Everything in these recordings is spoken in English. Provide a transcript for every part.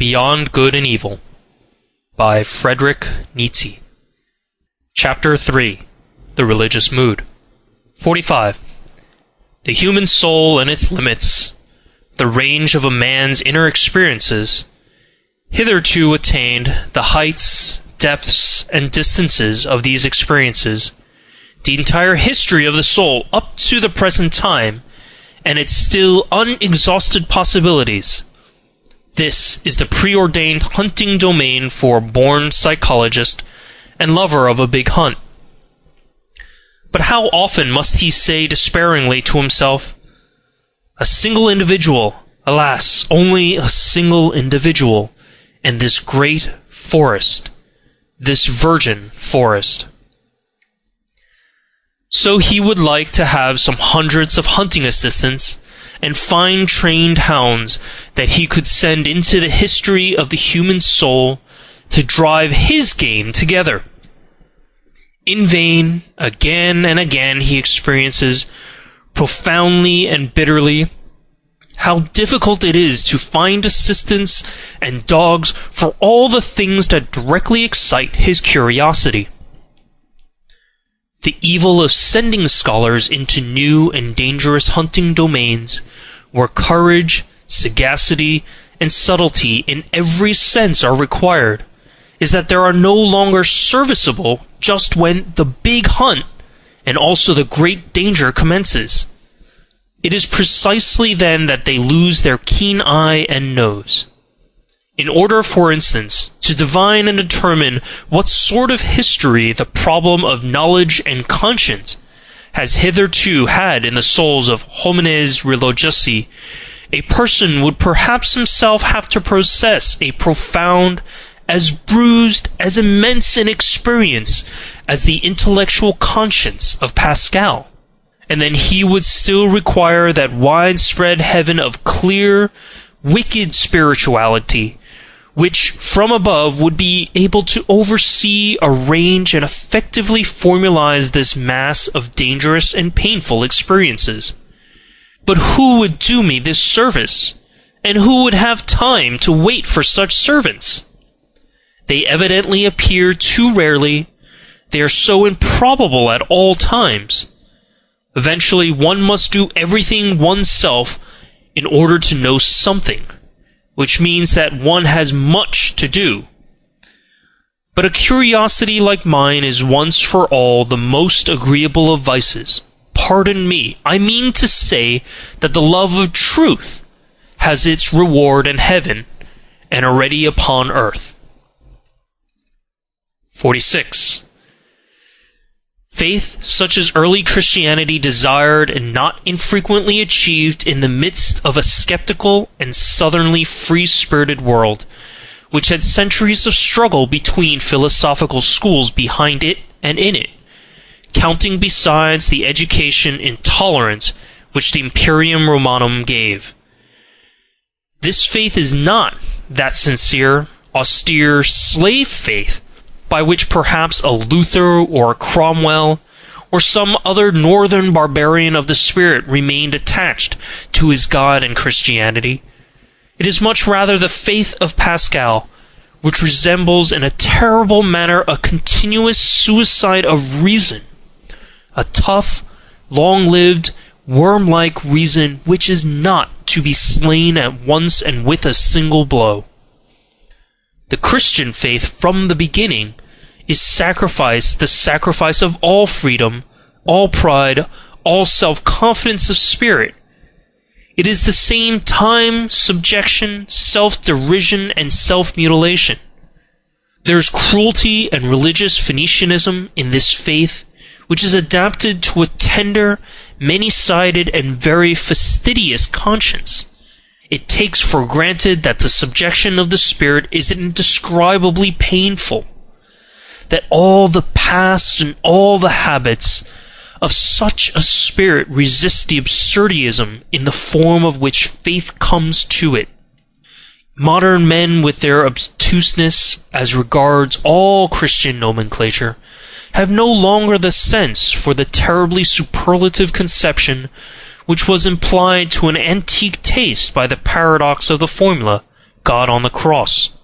Beyond Good and Evil by Friedrich Nietzsche. Chapter 3. The Religious Mood. 45. The human soul and its limits, the range of a man's inner experiences, hitherto attained, the heights, depths, and distances of these experiences, the entire history of the soul up to the present time, and its still unexhausted possibilities. This is the preordained hunting domain for a born psychologist and lover of a big hunt. But how often must he say despairingly to himself, "A single individual, alas, only a single individual, and this great forest, this virgin forest." So he would like to have some hundreds of hunting assistants and fine-trained hounds that he could send into the history of the human soul to drive his game together. In vain, again and again he experiences, profoundly and bitterly, how difficult it is to find assistants and dogs for all the things that directly excite his curiosity. The evil of sending scholars into new and dangerous hunting domains, where courage, sagacity, and subtlety in every sense are required, is that they are no longer serviceable just when the big hunt and also the great danger commences. It is precisely then that they lose their keen eye and nose. In order, for instance, to divine and determine what sort of history the problem of knowledge and conscience has hitherto had in the souls of homines religiosi, a person would perhaps himself have to possess a profound, as bruised, as immense an experience as the intellectual conscience of Pascal, and then he would still require that widespread heaven of clear, wicked spirituality, which from above would be able to oversee, arrange, and effectively formalize this mass of dangerous and painful experiences. But who would do me this service? And who would have time to wait for such servants? They evidently appear too rarely. They are so improbable at all times. Eventually one must do everything oneself in order to know something, which means that one has much to do. But a curiosity like mine is once for all the most agreeable of vices. Pardon me, I mean to say that the love of truth has its reward in heaven and already upon earth. 46. Faith such as early Christianity desired and not infrequently achieved in the midst of a skeptical and southernly free-spirited world, which had centuries of struggle between philosophical schools behind it and in it, counting besides the education in tolerance which the Imperium Romanum gave. This faith is not that sincere, austere slave faith by which perhaps a Luther or a Cromwell or some other northern barbarian of the spirit remained attached to his God and Christianity. It is much rather the faith of Pascal, which resembles in a terrible manner a continuous suicide of reason, a tough, long-lived, worm-like reason which is not to be slain at once and with a single blow. The Christian faith from the beginning is sacrifice, the sacrifice of all freedom, all pride, all self-confidence of spirit. It is the same time subjection, self-derision, and self-mutilation. There is cruelty and religious Phoenicianism in this faith, which is adapted to a tender, many-sided, and very fastidious conscience. It takes for granted that the subjection of the spirit is indescribably painful, that all the past and all the habits of such a spirit resist the absurdism in the form of which faith comes to it. Modern men, with their obtuseness as regards all Christian nomenclature, have no longer the sense for the terribly superlative conception which was implied to an antique taste by the paradox of the formula, God on the cross.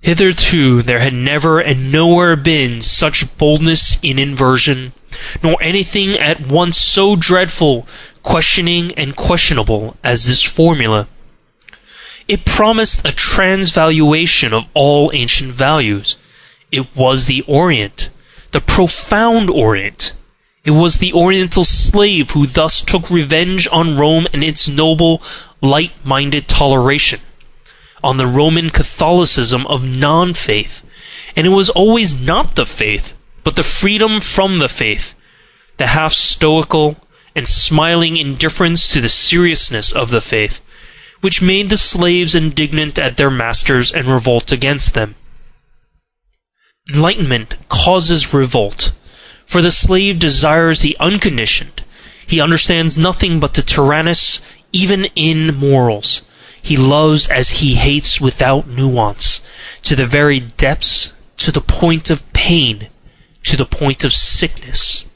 Hitherto there had never and nowhere been such boldness in inversion, nor anything at once so dreadful, questioning, and questionable as this formula. It promised a transvaluation of all ancient values. It was the Orient, the profound Orient. It was the Oriental slave who thus took revenge on Rome and its noble, light-minded toleration, on the Roman Catholicism of non-faith, and it was always not the faith, but the freedom from the faith, the half-stoical and smiling indifference to the seriousness of the faith, which made the slaves indignant at their masters and revolt against them. Enlightenment causes revolt, for the slave desires the unconditioned. He understands nothing but the tyrannous, even in morals. He loves as he hates without nuance, to the very depths, to the point of pain, to the point of sickness.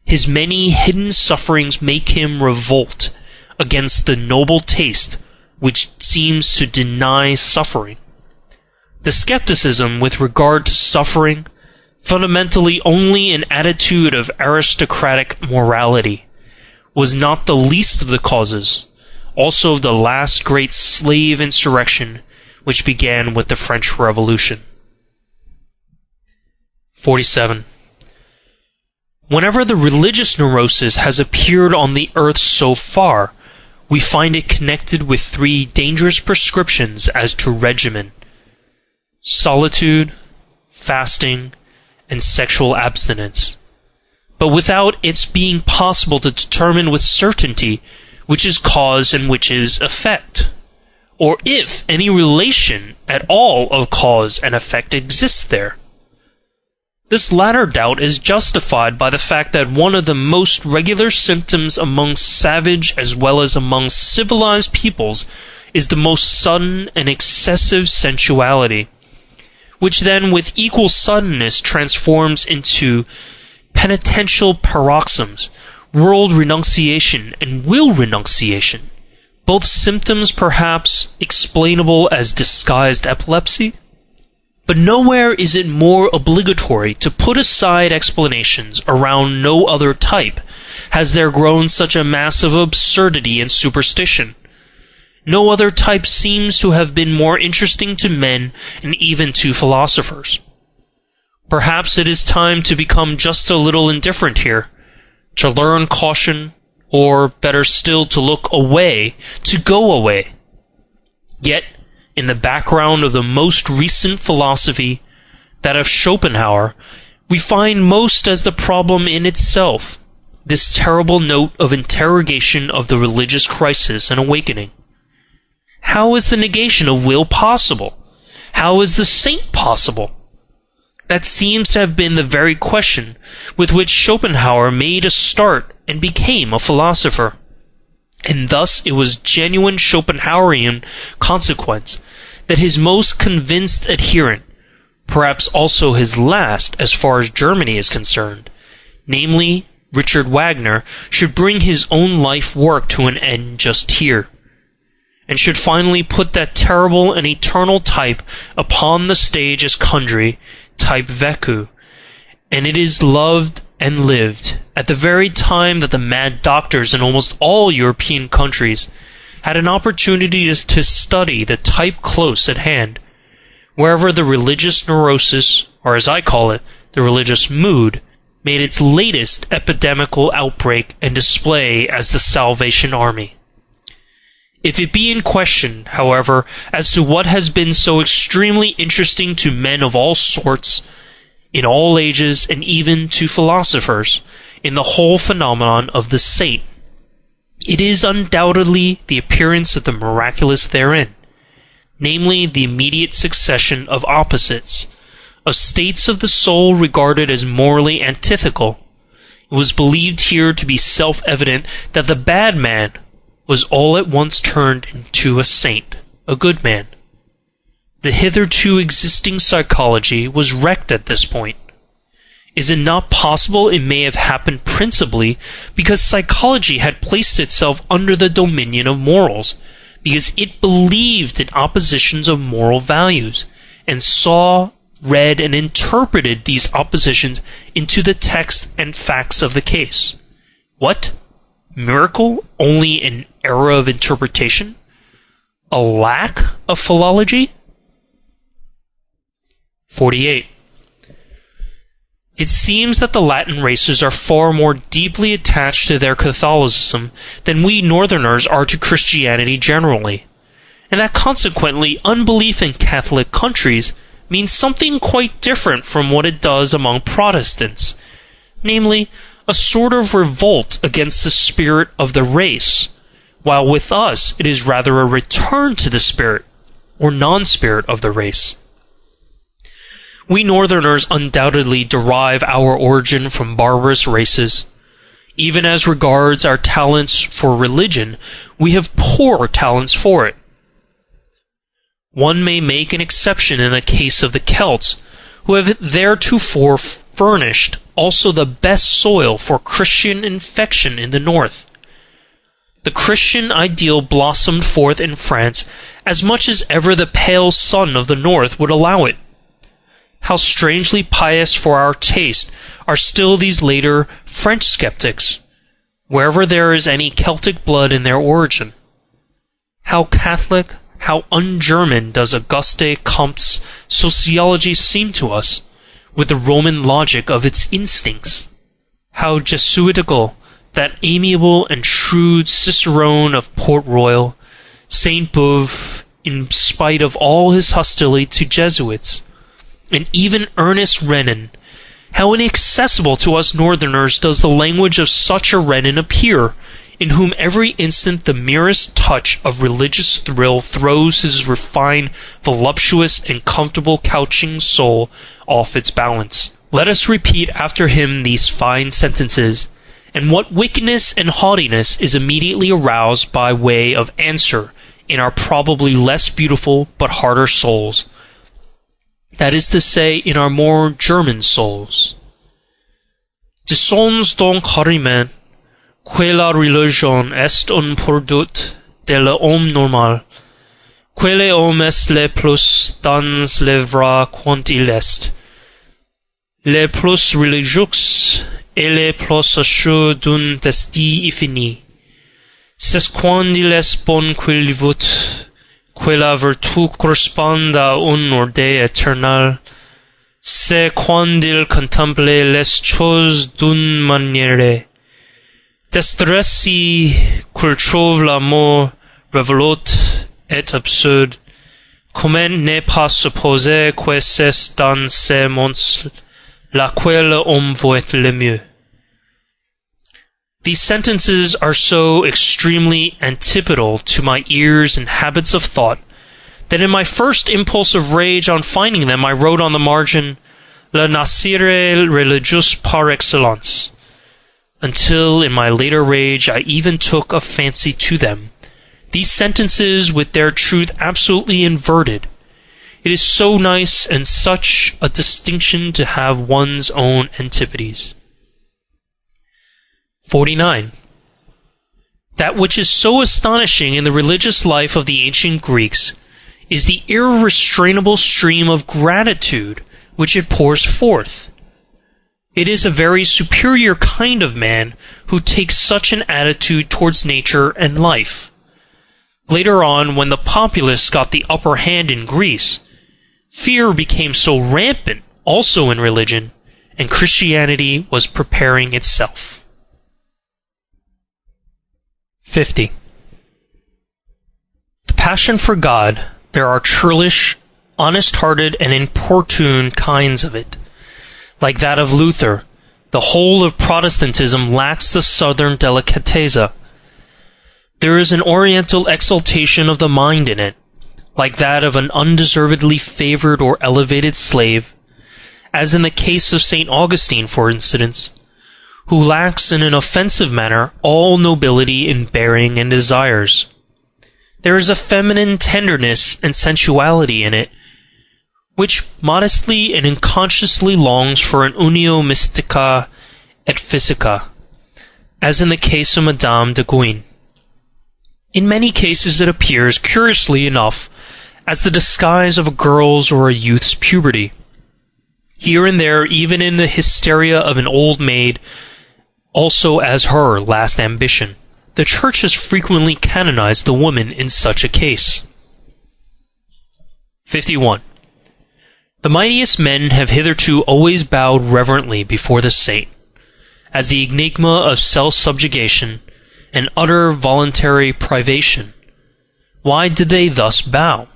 His many hidden sufferings make him revolt against the noble taste which seems to deny suffering. The skepticism with regard to suffering, fundamentally only an attitude of aristocratic morality, was not the least of the causes also of the last great slave insurrection which began with the French Revolution. 47. Whenever the religious neurosis has appeared on the earth so far, we find it connected with three dangerous prescriptions as to regimen: solitude, fasting, and sexual abstinence, but without its being possible to determine with certainty which is cause and which is effect, or if any relation at all of cause and effect exists there. This latter doubt is justified by the fact that one of the most regular symptoms among savage as well as among civilized peoples is the most sudden and excessive sensuality, which then with equal suddenness transforms into penitential paroxysms, world renunciation, and will renunciation, both symptoms perhaps explainable as disguised epilepsy. But nowhere is it more obligatory to put aside explanations around no other type has there grown such a mass of absurdity and superstition. No other type seems to have been more interesting to men and even to philosophers. Perhaps it is time to become just a little indifferent here, to learn caution, or better still to look away, to go away. Yet, in the background of the most recent philosophy, that of Schopenhauer, we find most as the problem in itself, this terrible note of interrogation of the religious crisis and awakening. How is the negation of will possible? How is the saint possible? That seems to have been the very question with which Schopenhauer made a start and became a philosopher. And thus it was genuine Schopenhauerian consequence that his most convinced adherent, perhaps also his last as far as Germany is concerned, namely Richard Wagner, should bring his own life work to an end just here, and should finally put that terrible and eternal type upon the stage as Kundry, type Vécu, and it is loved and lived at the very time that the mad doctors in almost all European countries had an opportunity to study the type close at hand, wherever the religious neurosis, or as I call it, the religious mood, made its latest epidemical outbreak and display as the Salvation Army. If it be in question, however, as to what has been so extremely interesting to men of all sorts, in all ages, and even to philosophers, in the whole phenomenon of the saint, it is undoubtedly the appearance of the miraculous therein, namely the immediate succession of opposites, of states of the soul regarded as morally antithetical. It was believed here to be self-evident that the bad man was all at once turned into a saint, a good man. The hitherto existing psychology was wrecked at this point. Is it not possible it may have happened principally because psychology had placed itself under the dominion of morals, because it believed in oppositions of moral values, and saw, read, and interpreted these oppositions into the text and facts of the case. What? Miracle? Only an error of interpretation? A lack of philology? 48. It seems that the Latin races are far more deeply attached to their Catholicism than we Northerners are to Christianity generally, and that consequently unbelief in Catholic countries means something quite different from what it does among Protestants, namely, a sort of revolt against the spirit of the race, while with us it is rather a return to the spirit, or non-spirit of the race. We Northerners undoubtedly derive our origin from barbarous races. Even as regards our talents for religion, we have poor talents for it. One may make an exception in the case of the Celts, who have theretofore furnished also the best soil for Christian infection in the north. The Christian ideal blossomed forth in France as much as ever the pale sun of the north would allow it. How strangely pious for our taste are still these later French skeptics, wherever there is any Celtic blood in their origin. How Catholic, how un-German does Auguste Comte's sociology seem to us, with the Roman logic of its instincts. How Jesuitical that amiable and shrewd Cicerone of Port Royal, Saint Beuve, in spite of all his hostility to Jesuits, and even Ernest Renan, how inaccessible to us Northerners does the language of such a Renan appear, in whom every instant the merest touch of religious thrill throws his refined, voluptuous, and comfortable couching soul off its balance. Let us repeat after him these fine sentences, and what wickedness and haughtiness is immediately aroused by way of answer in our probably less beautiful but harder souls, that is to say, in our more German souls. Disons donc carrément que la religion est un produit de l'homme normal, que l'homme est le plus dans le vrai quand il est, le plus religieux et le plus assuré d'un destin infini. C'est quand il est bon qu'il vote que la vertu corresponde à un ordre éternel. C'est quand il contemple les choses d'une manière destressée qu'il trouve la mort révolute et absurde. Comment ne pas supposer que c'est dans ces mondes laquelle l'homme voit le mieux? These sentences are so extremely antipodal to my ears and habits of thought that in my first impulse of rage on finding them I wrote on the margin, La nacere religious par excellence, until in my later rage I even took a fancy to them, these sentences with their truth absolutely inverted. It is so nice and such a distinction to have one's own antipodes. 49. That which is so astonishing in the religious life of the ancient Greeks is the irrestrainable stream of gratitude which it pours forth. It is a very superior kind of man who takes such an attitude towards nature and life. Later on, when the populace got the upper hand in Greece, fear became so rampant also in religion, and Christianity was preparing itself. 50. The passion for God, there are churlish, honest-hearted, and importune kinds of it. Like that of Luther, the whole of Protestantism lacks the southern delicatezza. There is an oriental exaltation of the mind in it, like that of an undeservedly favored or elevated slave, as in the case of St. Augustine, for instance, who lacks in an offensive manner all nobility in bearing and desires. There is a feminine tenderness and sensuality in it, which modestly and unconsciously longs for an unio mystica et physica, as in the case of Madame de Guyon. In many cases it appears, curiously enough, as the disguise of a girl's or a youth's puberty. Here and there, even in the hysteria of an old maid, also as her last ambition. The Church has frequently canonized the woman in such a case. 51. The mightiest men have hitherto always bowed reverently before the saint, as the enigma of self-subjugation and utter voluntary privation. Why did they thus bow?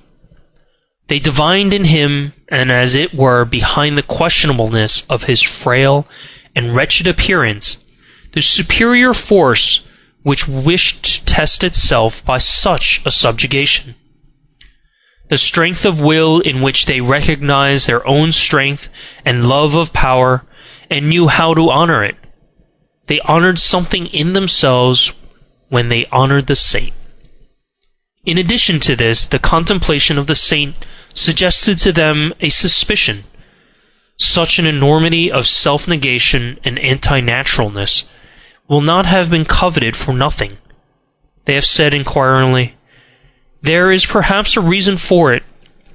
They divined in him, and as it were behind the questionableness of his frail and wretched appearance, the superior force which wished to test itself by such a subjugation. The strength of will in which they recognized their own strength and love of power, and knew how to honor it. They honored something in themselves when they honored the saint. In addition to this, the contemplation of the saint suggested to them a suspicion. Such an enormity of self-negation and anti-naturalness will not have been coveted for nothing. They have said inquiringly, "There is perhaps a reason for it,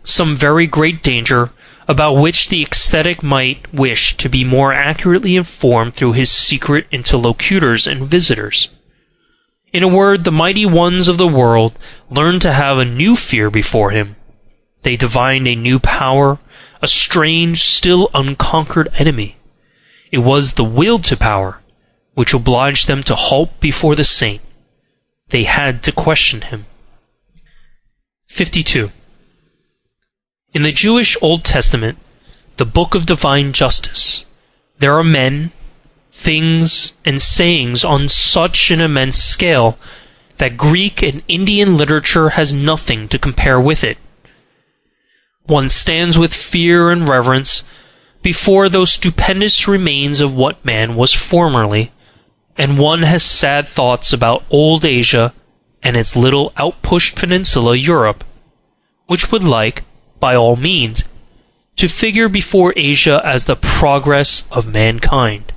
some very great danger, about which the ecstatic might wish to be more accurately informed through his secret interlocutors and visitors." In a word, the mighty ones of the world learned to have a new fear before him. They divined a new power, a strange, still unconquered enemy. It was the will to power, which obliged them to halt before the saint. They had to question him. 52. In the Jewish Old Testament, the book of divine justice, there are men, things, and sayings on such an immense scale that Greek and Indian literature has nothing to compare with it. One stands with fear and reverence before those stupendous remains of what man was formerly, and one has sad thoughts about old Asia and its little outpushed peninsula Europe, which would like, by all means, to figure before Asia as the progress of mankind.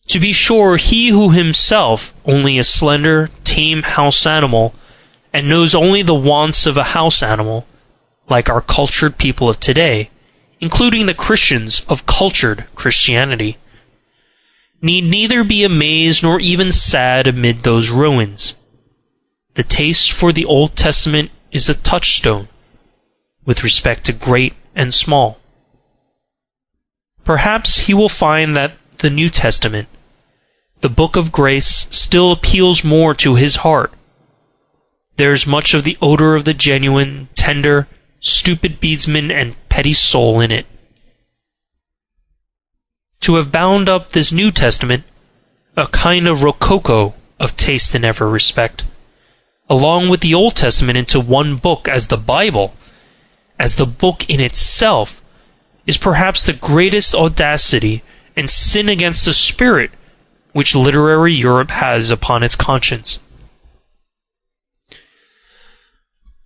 To be sure, he who himself only a slender, tame house animal, and knows only the wants of a house animal, like our cultured people of today, including the Christians of cultured Christianity, need neither be amazed nor even sad amid those ruins. The taste for the Old Testament is a touchstone with respect to great and small. Perhaps he will find that the New Testament, the book of grace, still appeals more to his heart. There is much of the odor of the genuine, tender, stupid beadsman and petty soul in it. To have bound up this New Testament, a kind of rococo of taste in every respect, along with the Old Testament into one book as the Bible, as the book in itself, is perhaps the greatest audacity and sin against the spirit which literary Europe has upon its conscience.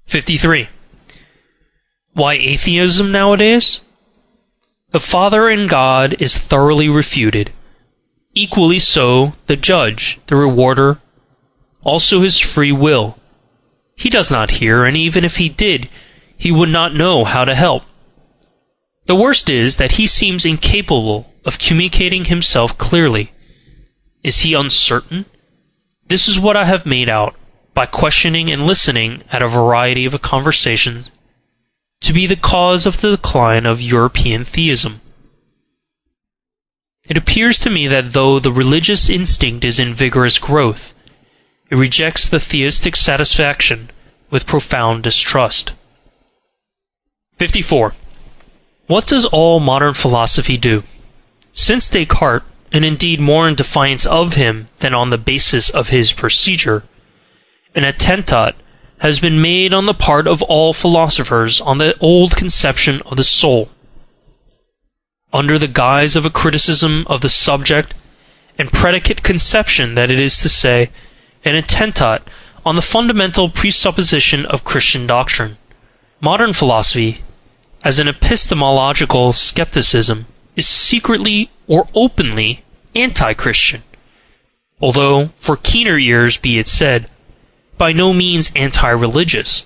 53. Why atheism nowadays? The Father in God is thoroughly refuted. Equally so the judge, the rewarder, also his free will. He does not hear, and even if he did, he would not know how to help. The worst is that he seems incapable of communicating himself clearly. Is he uncertain? This is what I have made out, by questioning and listening at a variety of conversations, to be the cause of the decline of European theism. It appears to me that though the religious instinct is in vigorous growth, it rejects the theistic satisfaction with profound distrust. 54. What does all modern philosophy do? Since Descartes, and indeed more in defiance of him than on the basis of his procedure, an attentat has been made on the part of all philosophers on the old conception of the soul, under the guise of a criticism of the subject and predicate conception, that is to say, an attentat on the fundamental presupposition of Christian doctrine. Modern philosophy, as an epistemological skepticism, is secretly or openly anti-Christian, although, for keener ears be it said, by no means anti-religious.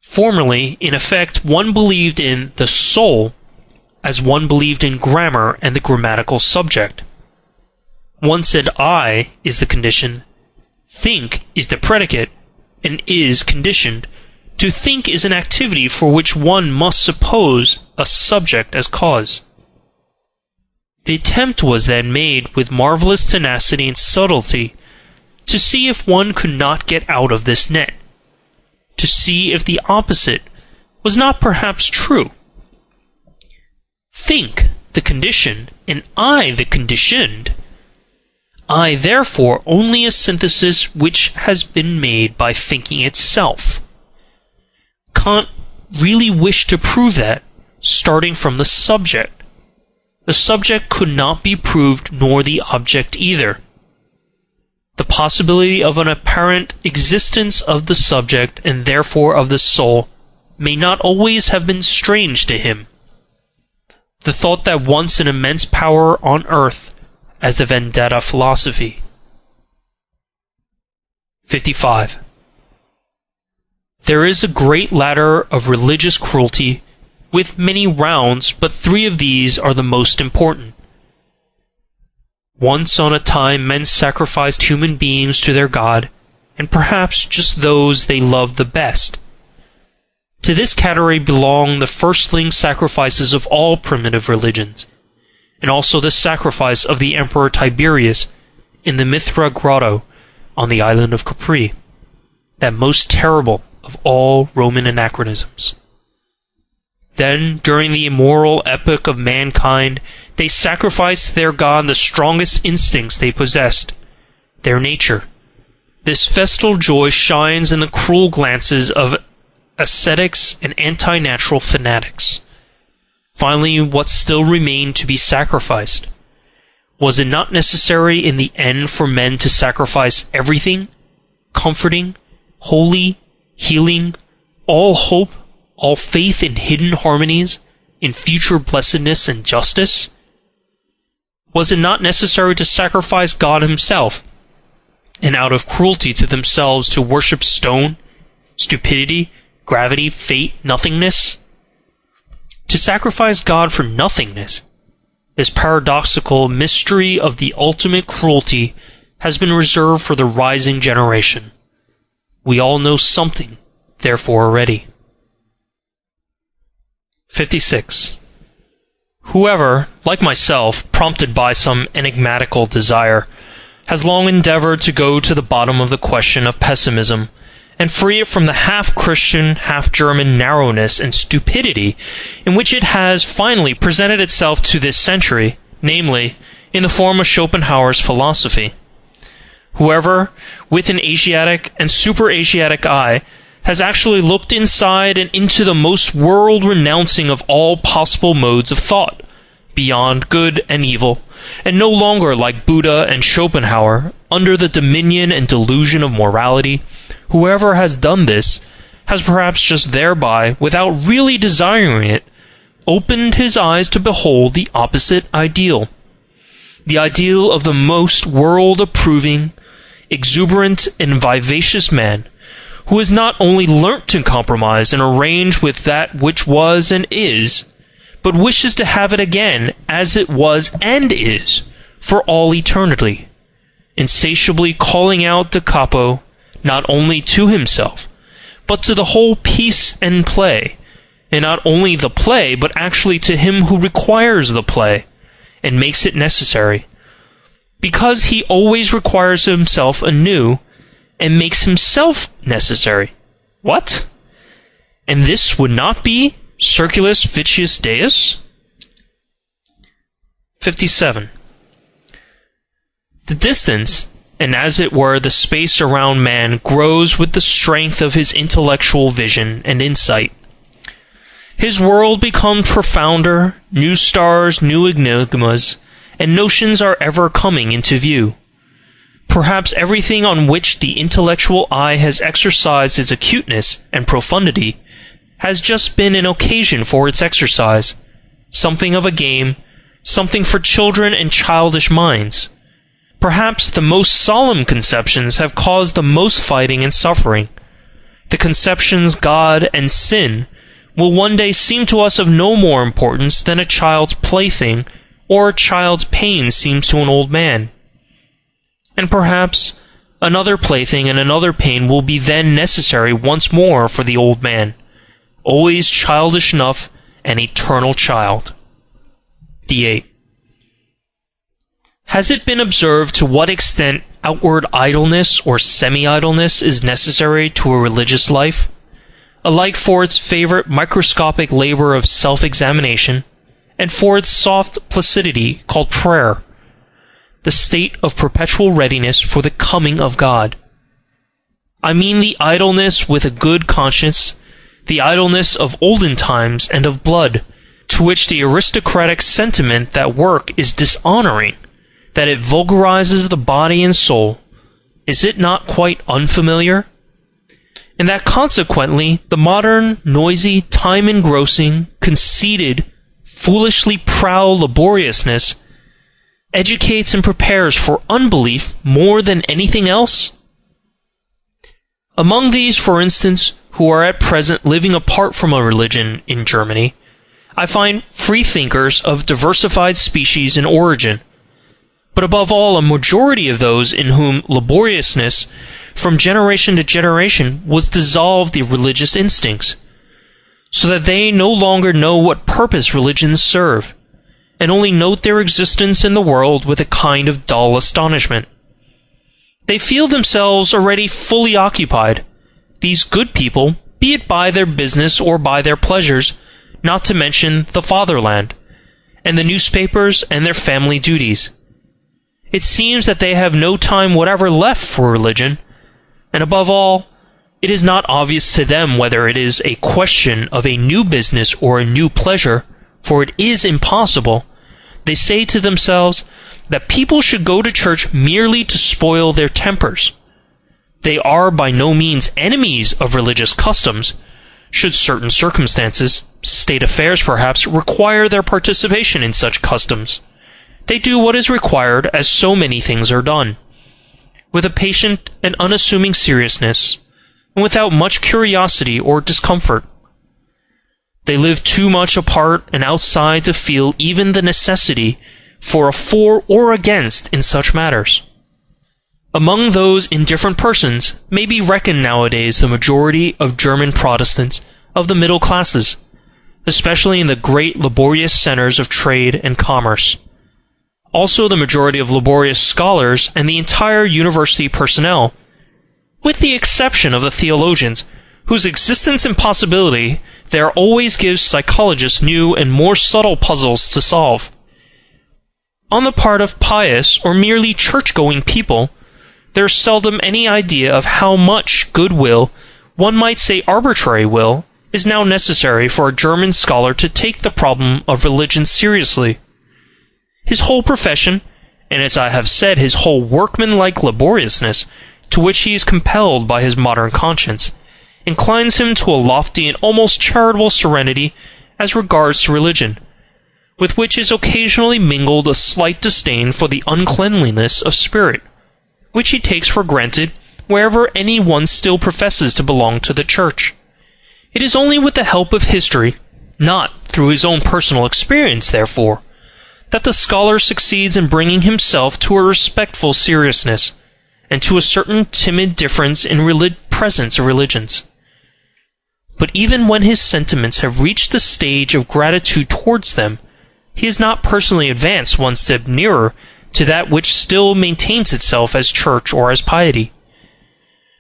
Formerly, in effect, one believed in the soul as one believed in grammar and the grammatical subject. One said I is the condition, think is the predicate, and is conditioned. To think is an activity for which one must suppose a subject as cause. The attempt was then made with marvelous tenacity and subtlety to see if one could not get out of this net, to see if the opposite was not perhaps true. Think, the condition, and I, the conditioned. I, therefore, only a synthesis which has been made by thinking itself. Kant really wished to prove that, starting from the subject. The subject could not be proved, nor the object either. The possibility of an apparent existence of the subject, and therefore of the soul, may not always have been strange to him. The thought that once an immense power on earth, as the vendetta philosophy. 55. There is a great ladder of religious cruelty, with many rounds, but three of these are the most important. Once on a time men sacrificed human beings to their God, and perhaps just those they loved the best. To this category belong the firstling sacrifices of all primitive religions, and also the sacrifice of the Emperor Tiberius in the Mithra grotto on the island of Capri, that most terrible of all Roman anachronisms. Then, during the immoral epoch of mankind, they sacrificed to their god the strongest instincts they possessed, their nature. This festal joy shines in the cruel glances of ascetics and anti-natural fanatics. Finally, what still remained to be sacrificed? Was it not necessary in the end for men to sacrifice everything, comforting, holy, healing, all hope, all faith in hidden harmonies, in future blessedness and justice? Was it not necessary to sacrifice God himself, and out of cruelty to themselves to worship stone, stupidity, gravity, fate, nothingness? To sacrifice God for nothingness, this paradoxical mystery of the ultimate cruelty, has been reserved for the rising generation. We all know something, therefore, already. 56. Whoever, like myself, prompted by some enigmatical desire, has long endeavored to go to the bottom of the question of pessimism, and free it from the half-Christian, half-German narrowness and stupidity in which it has finally presented itself to this century, namely, in the form of Schopenhauer's philosophy. Whoever, with an Asiatic and super-Asiatic eye, has actually looked inside and into the most world-renouncing of all possible modes of thought, beyond good and evil, and no longer, like Buddha and Schopenhauer, under the dominion and delusion of morality, whoever has done this has perhaps just thereby, without really desiring it, opened his eyes to behold the opposite ideal, the ideal of the most world-approving, exuberant, and vivacious man, who has not only learnt to compromise and arrange with that which was and is, but wishes to have it again as it was and is, for all eternity, insatiably calling out da capo, not only to himself, but to the whole piece and play, and not only the play, but actually to him who requires the play, and makes it necessary, because he always requires himself anew, and makes himself necessary. What? And this would not be circulus vicius deus? 57. The distance, and as it were the space around man, grows with the strength of his intellectual vision and insight. His world becomes profounder, new stars, new enigmas, and notions are ever coming into view. Perhaps everything on which the intellectual eye has exercised its acuteness and profundity has just been an occasion for its exercise, something of a game, something for children and childish minds. Perhaps the most solemn conceptions have caused the most fighting and suffering. The conceptions God and sin will one day seem to us of no more importance than a child's plaything or a child's pain seems to an old man. And perhaps another plaything and another pain will be then necessary once more for the old man, always childish enough, an eternal child. D8. Has it been observed to what extent outward idleness or semi-idleness is necessary to a religious life, alike for its favorite microscopic labor of self-examination, and for its soft placidity called prayer, the state of perpetual readiness for the coming of God? I mean the idleness with a good conscience, the idleness of olden times and of blood, to which the aristocratic sentiment that work is dishonoring, that it vulgarizes the body and soul, is it not quite unfamiliar? And that consequently the modern, noisy, time-engrossing, conceited, foolishly proud laboriousness educates and prepares for unbelief more than anything else? Among these, for instance, who are at present living apart from a religion in Germany, I find freethinkers of diversified species and origin, but above all a majority of those in whom laboriousness from generation to generation was dissolved the religious instincts, so that they no longer know what purpose religions serve, and only note their existence in the world with a kind of dull astonishment. They feel themselves already fully occupied, these good people, be it by their business or by their pleasures, not to mention the fatherland, and the newspapers and their family duties. It seems that they have no time whatever left for religion, and above all, it is not obvious to them whether it is a question of a new business or a new pleasure, for it is impossible. They say to themselves that people should go to church merely to spoil their tempers. They are by no means enemies of religious customs, should certain circumstances, state affairs perhaps, require their participation in such customs. They do what is required, as so many things are done, with a patient and unassuming seriousness, and without much curiosity or discomfort. They live too much apart and outside to feel even the necessity for a for or against in such matters. Among those indifferent persons may be reckoned nowadays the majority of German Protestants of the middle classes, especially in the great laborious centers of trade and commerce. Also the majority of laborious scholars and the entire university personnel, with the exception of the theologians, whose existence and possibility there always gives psychologists new and more subtle puzzles to solve. On the part of pious or merely church-going people, there is seldom any idea of how much good will, one might say arbitrary will, is now necessary for a German scholar to take the problem of religion seriously. His whole profession, and as I have said, his whole workman-like laboriousness, to which he is compelled by his modern conscience, inclines him to a lofty and almost charitable serenity as regards to religion, with which is occasionally mingled a slight disdain for the uncleanliness of spirit, which he takes for granted wherever any one still professes to belong to the Church. It is only with the help of history, not through his own personal experience, therefore, that the scholar succeeds in bringing himself to a respectful seriousness, and to a certain timid difference in presence of religions. But even when his sentiments have reached the stage of gratitude towards them, he has not personally advanced one step nearer to that which still maintains itself as church or as piety.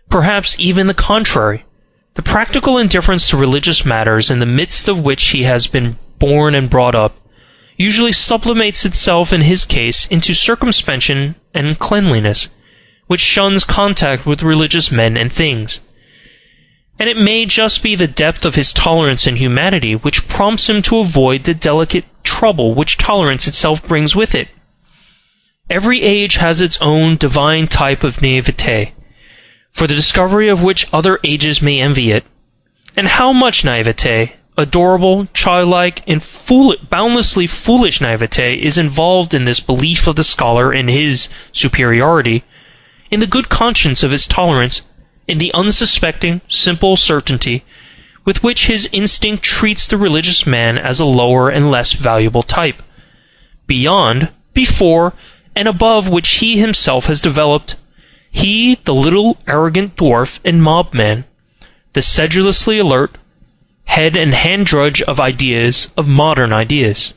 Perhaps even the contrary. The practical indifference to religious matters in the midst of which he has been born and brought up usually sublimates itself in his case into circumspection and cleanliness, which shuns contact with religious men and things. And it may just be the depth of his tolerance and humanity which prompts him to avoid the delicate trouble which tolerance itself brings with it. Every age has its own divine type of naivete, for the discovery of which other ages may envy it. And how much naivete, adorable, childlike, and boundlessly foolish naivete is involved in this belief of the scholar in his superiority, in the good conscience of his tolerance, in the unsuspecting, simple certainty with which his instinct treats the religious man as a lower and less valuable type, beyond, before, and above which he himself has developed, he, the little arrogant dwarf and mob-man, the sedulously alert, head and hand drudge of ideas, of modern ideas.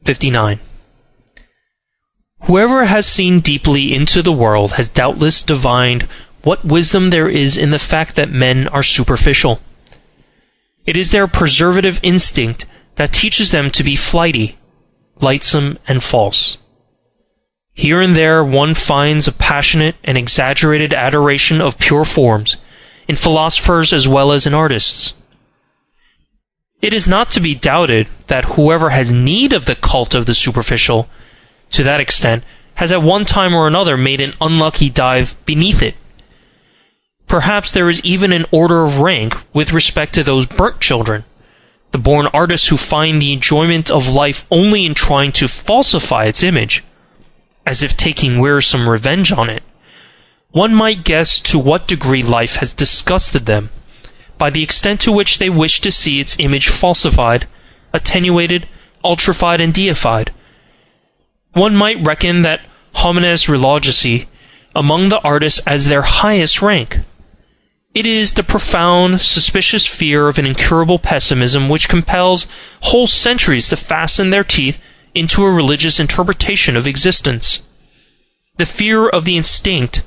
59. Whoever has seen deeply into the world has doubtless divined what wisdom there is in the fact that men are superficial. It is their preservative instinct that teaches them to be flighty, lightsome, and false. Here and there one finds a passionate and exaggerated adoration of pure forms, in philosophers as well as in artists. It is not to be doubted that whoever has need of the cult of the superficial, to that extent, has at one time or another made an unlucky dive beneath it. Perhaps there is even an order of rank with respect to those burnt children, the born artists who find the enjoyment of life only in trying to falsify its image, as if taking wearisome revenge on it. One might guess to what degree life has disgusted them, by the extent to which they wish to see its image falsified, attenuated, ultrified, and deified. One might reckon that homines religiosi among the artists as their highest rank. It is the profound, suspicious fear of an incurable pessimism which compels whole centuries to fasten their teeth into a religious interpretation of existence. The fear of the instinct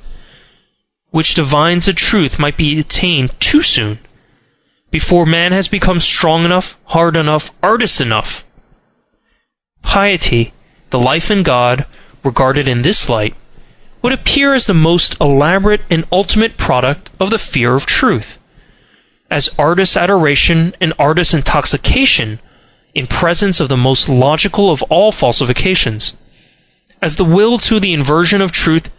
which divines a truth might be attained too soon, before man has become strong enough, hard enough, artist enough. Piety, the life in God, regarded in this light, would appear as the most elaborate and ultimate product of the fear of truth, as artist adoration and artist intoxication in presence of the most logical of all falsifications, as the will to the inversion of truth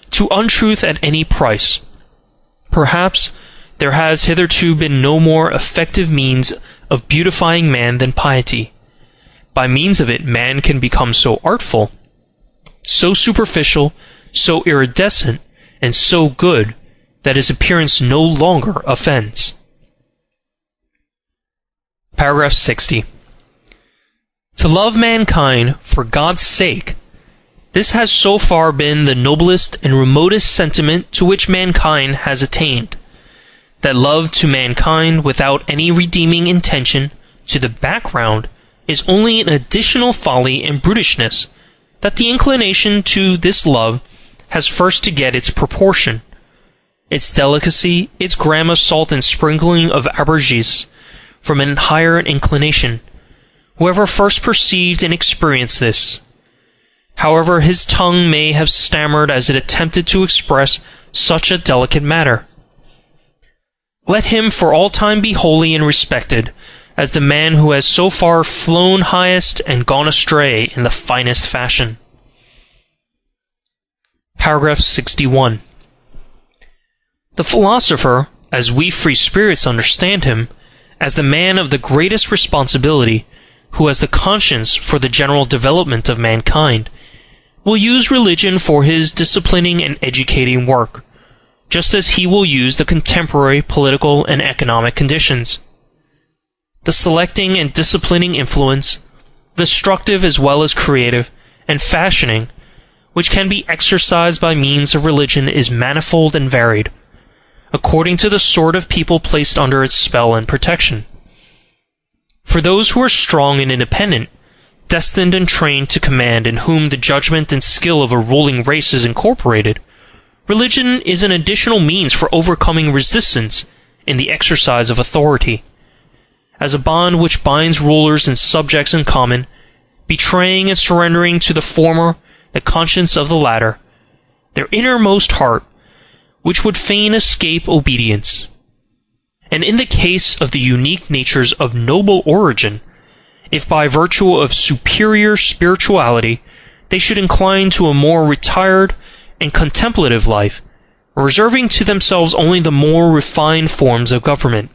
to untruth at any price. Perhaps there has hitherto been no more effective means of beautifying man than piety. By means of it man can become so artful, so superficial, so iridescent, and so good that his appearance no longer offends. Paragraph 60. To love mankind for God's sake, this has so far been the noblest and remotest sentiment to which mankind has attained, that love to mankind without any redeeming intention to the background is only an additional folly and brutishness, that the inclination to this love has first to get its proportion, its delicacy, its gram of salt and sprinkling of aubergine from an higher inclination. Whoever first perceived and experienced this, however his tongue may have stammered as it attempted to express such a delicate matter, let him for all time be holy and respected as the man who has so far flown highest and gone astray in the finest fashion. Paragraph 61. The philosopher, as we free spirits understand him, as the man of the greatest responsibility, who has the conscience for the general development of mankind, will use religion for his disciplining and educating work, just as he will use the contemporary political and economic conditions. The selecting and disciplining influence, destructive as well as creative, and fashioning, which can be exercised by means of religion is manifold and varied, according to the sort of people placed under its spell and protection. For those who are strong and independent, destined and trained to command, in whom the judgment and skill of a ruling race is incorporated, religion is an additional means for overcoming resistance in the exercise of authority, as a bond which binds rulers and subjects in common, betraying and surrendering to the former the conscience of the latter, their innermost heart, which would fain escape obedience. And in the case of the unique natures of noble origin, if by virtue of superior spirituality they should incline to a more retired and contemplative life, reserving to themselves only the more refined forms of government,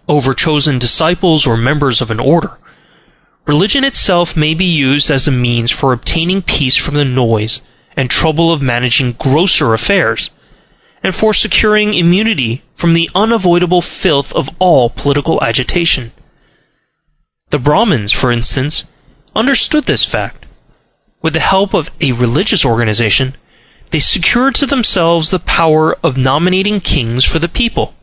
over chosen disciples or members of an order. Religion itself may be used as a means for obtaining peace from the noise and trouble of managing grosser affairs, and for securing immunity from the unavoidable filth of all political agitation. The Brahmins, for instance, understood this fact. With the help of a religious organization, they secured to themselves the power of nominating kings for the people,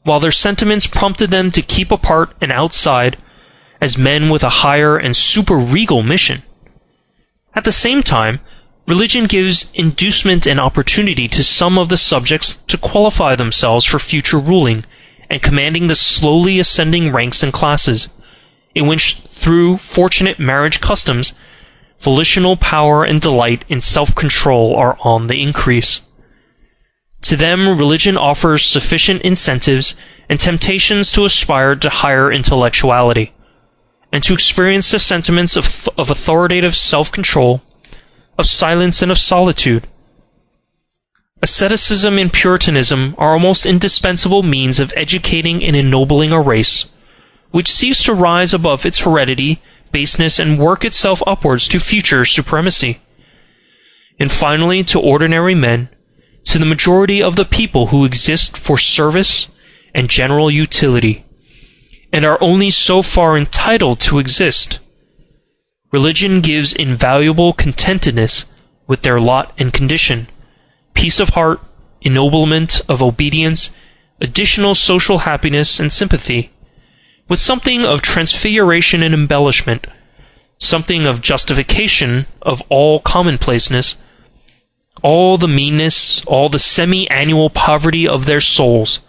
while their sentiments prompted them to keep apart and outside as men with a higher and super-regal mission. At the same time, religion gives inducement and opportunity to some of the subjects to qualify themselves for future ruling and commanding the slowly ascending ranks and classes, in which, through fortunate marriage customs, volitional power and delight in self-control are on the increase. To them, religion offers sufficient incentives and temptations to aspire to higher intellectuality, and to experience the sentiments of authoritative self-control, of silence and of solitude. Asceticism and Puritanism are almost indispensable means of educating and ennobling a race, which seeks to rise above its heredity, baseness, and work itself upwards to future supremacy. And finally, to ordinary men, to the majority of the people who exist for service and general utility, and are only so far entitled to exist. Religion gives invaluable contentedness with their lot and condition, peace of heart, ennoblement of obedience, additional social happiness and sympathy, with something of transfiguration and embellishment, something of justification of all commonplaceness, all the meanness, all the semi-annual poverty of their souls.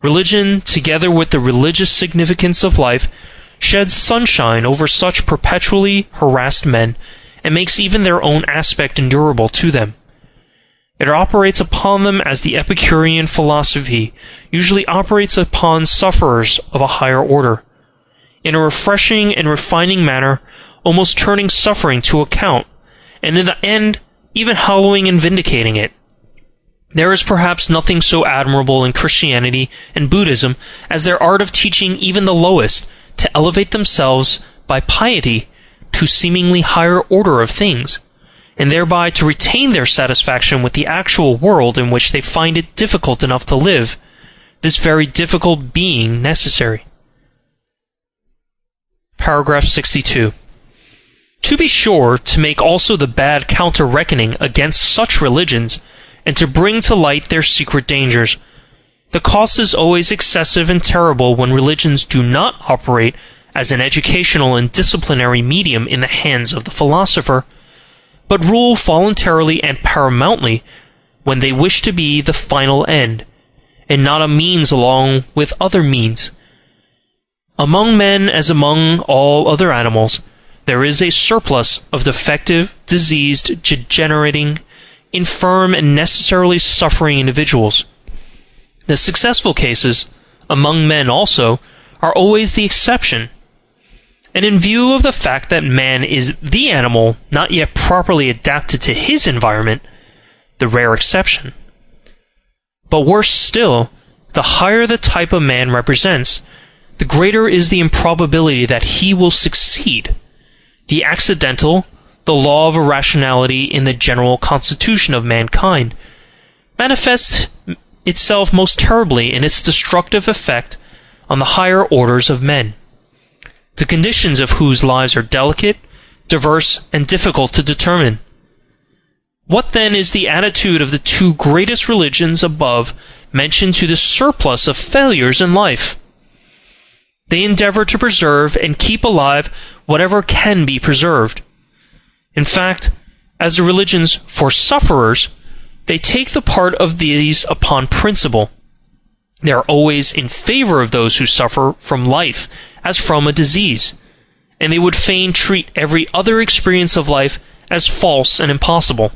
Religion, together with the religious significance of life, sheds sunshine over such perpetually harassed men, and makes even their own aspect endurable to them. It operates upon them as the Epicurean philosophy usually operates upon sufferers of a higher order, in a refreshing and refining manner, almost turning suffering to account, and in the end even hallowing and vindicating it. There is perhaps nothing so admirable in Christianity and Buddhism as their art of teaching even the lowest to elevate themselves by piety to seemingly higher order of things, and thereby to retain their satisfaction with the actual world in which they find it difficult enough to live, this very difficult being necessary. Paragraph 62. To be sure to make also the bad counter-reckoning against such religions, and to bring to light their secret dangers, the cost is always excessive and terrible when religions do not operate as an educational and disciplinary medium in the hands of the philosopher, but rule voluntarily and paramountly when they wish to be the final end, and not a means along with other means. Among men, as among all other animals, there is a surplus of defective, diseased, degenerating, infirm, and necessarily suffering individuals. The successful cases, among men also, are always the exception, and in view of the fact that man is the animal not yet properly adapted to his environment, the rare exception. But worse still, the higher the type a man represents, the greater is the improbability that he will succeed. The accidental, the law of irrationality in the general constitution of mankind, manifests itself most terribly in its destructive effect on the higher orders of men, the conditions of whose lives are delicate, diverse, and difficult to determine. What then is the attitude of the two greatest religions above mentioned to the surplus of failures in life? They endeavor to preserve and keep alive whatever can be preserved. In fact, as the religions for sufferers, they take the part of these upon principle. They are always in favor of those who suffer from life as from a disease, and they would fain treat every other experience of life as false and impossible.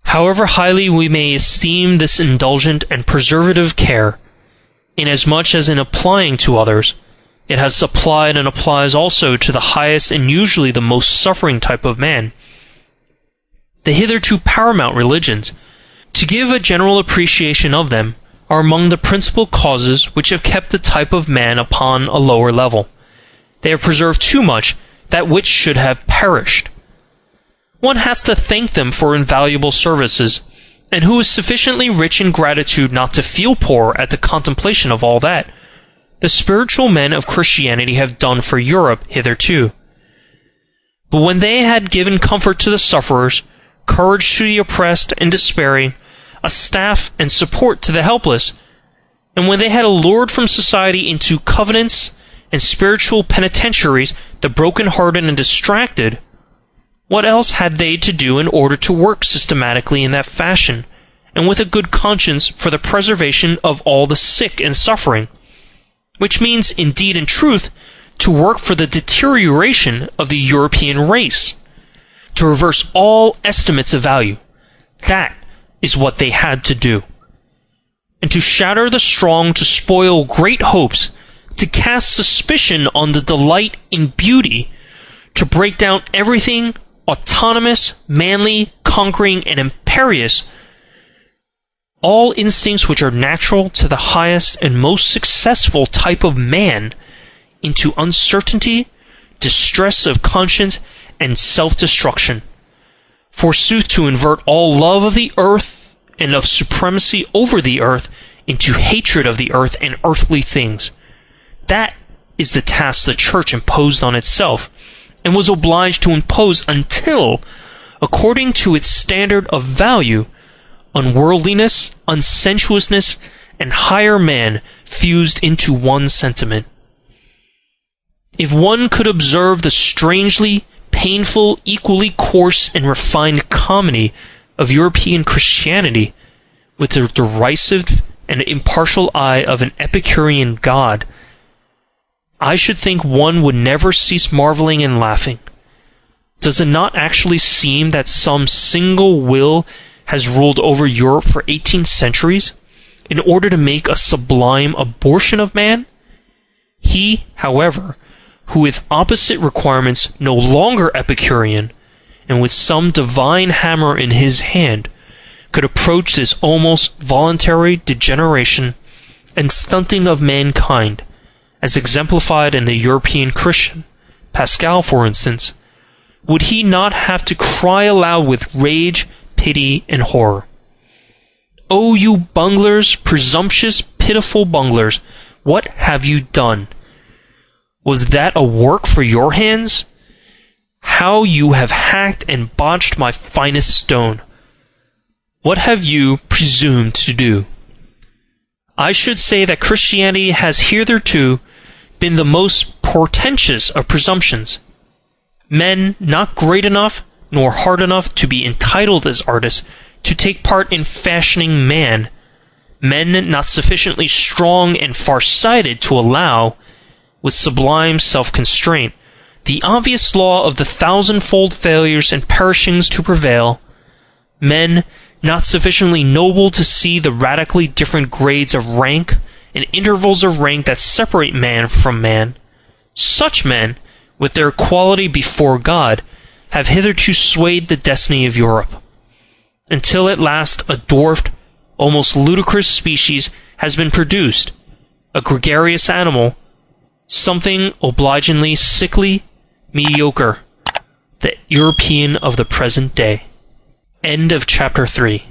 However highly we may esteem this indulgent and preservative care, inasmuch as in applying to others, it has applied and applies also to the highest and usually the most suffering type of man, the hitherto paramount religions, to give a general appreciation of them, are among the principal causes which have kept the type of man upon a lower level. They have preserved too much that which should have perished. One has to thank them for invaluable services, and who is sufficiently rich in gratitude not to feel poor at the contemplation of all that the spiritual men of Christianity have done for Europe hitherto. But when they had given comfort to the sufferers, courage to the oppressed and despairing, a staff and support to the helpless, and when they had allured from society into covenants and spiritual penitentiaries the broken-hearted and distracted, what else had they to do in order to work systematically in that fashion, and with a good conscience for the preservation of all the sick and suffering, which means, indeed and truth, to work for the deterioration of the European race, to reverse all estimates of value. That is what they had to do. And to shatter the strong, to spoil great hopes, to cast suspicion on the delight in beauty, to break down everything autonomous, manly, conquering, and imperious, all instincts which are natural to the highest and most successful type of man, into uncertainty, distress of conscience, and self-destruction. Forsooth, to invert all love of the earth and of supremacy over the earth into hatred of the earth and earthly things. That is the task the Church imposed on itself, and was obliged to impose until, according to its standard of value, unworldliness, unsensuousness, and higher man fused into one sentiment. If one could observe the strangely painful, equally coarse and refined comedy of European Christianity with the derisive and impartial eye of an Epicurean god, I should think one would never cease marveling and laughing. Does it not actually seem that some single will has ruled over Europe for 18 centuries in order to make a sublime abortion of man? He, however, who with opposite requirements no longer Epicurean, and with some divine hammer in his hand, could approach this almost voluntary degeneration and stunting of mankind, as exemplified in the European Christian, Pascal for instance, would he not have to cry aloud with rage, pity, and horror? "O you bunglers, presumptuous, pitiful bunglers, what have you done? Was that a work for your hands? How you have hacked and botched my finest stone! What have you presumed to do?" I should say that Christianity has hitherto been the most portentous of presumptions. Men not great enough nor hard enough to be entitled as artists to take part in fashioning man, men not sufficiently strong and far-sighted to allow, with sublime self-constraint, the obvious law of the thousandfold failures and perishings to prevail, men not sufficiently noble to see the radically different grades of rank and intervals of rank that separate man from man. Such men, with their equality before God, have hitherto swayed the destiny of Europe, until at last a dwarfed, almost ludicrous species has been produced, a gregarious animal, something obligingly sickly, mediocre, the European of the present day. End of chapter 3.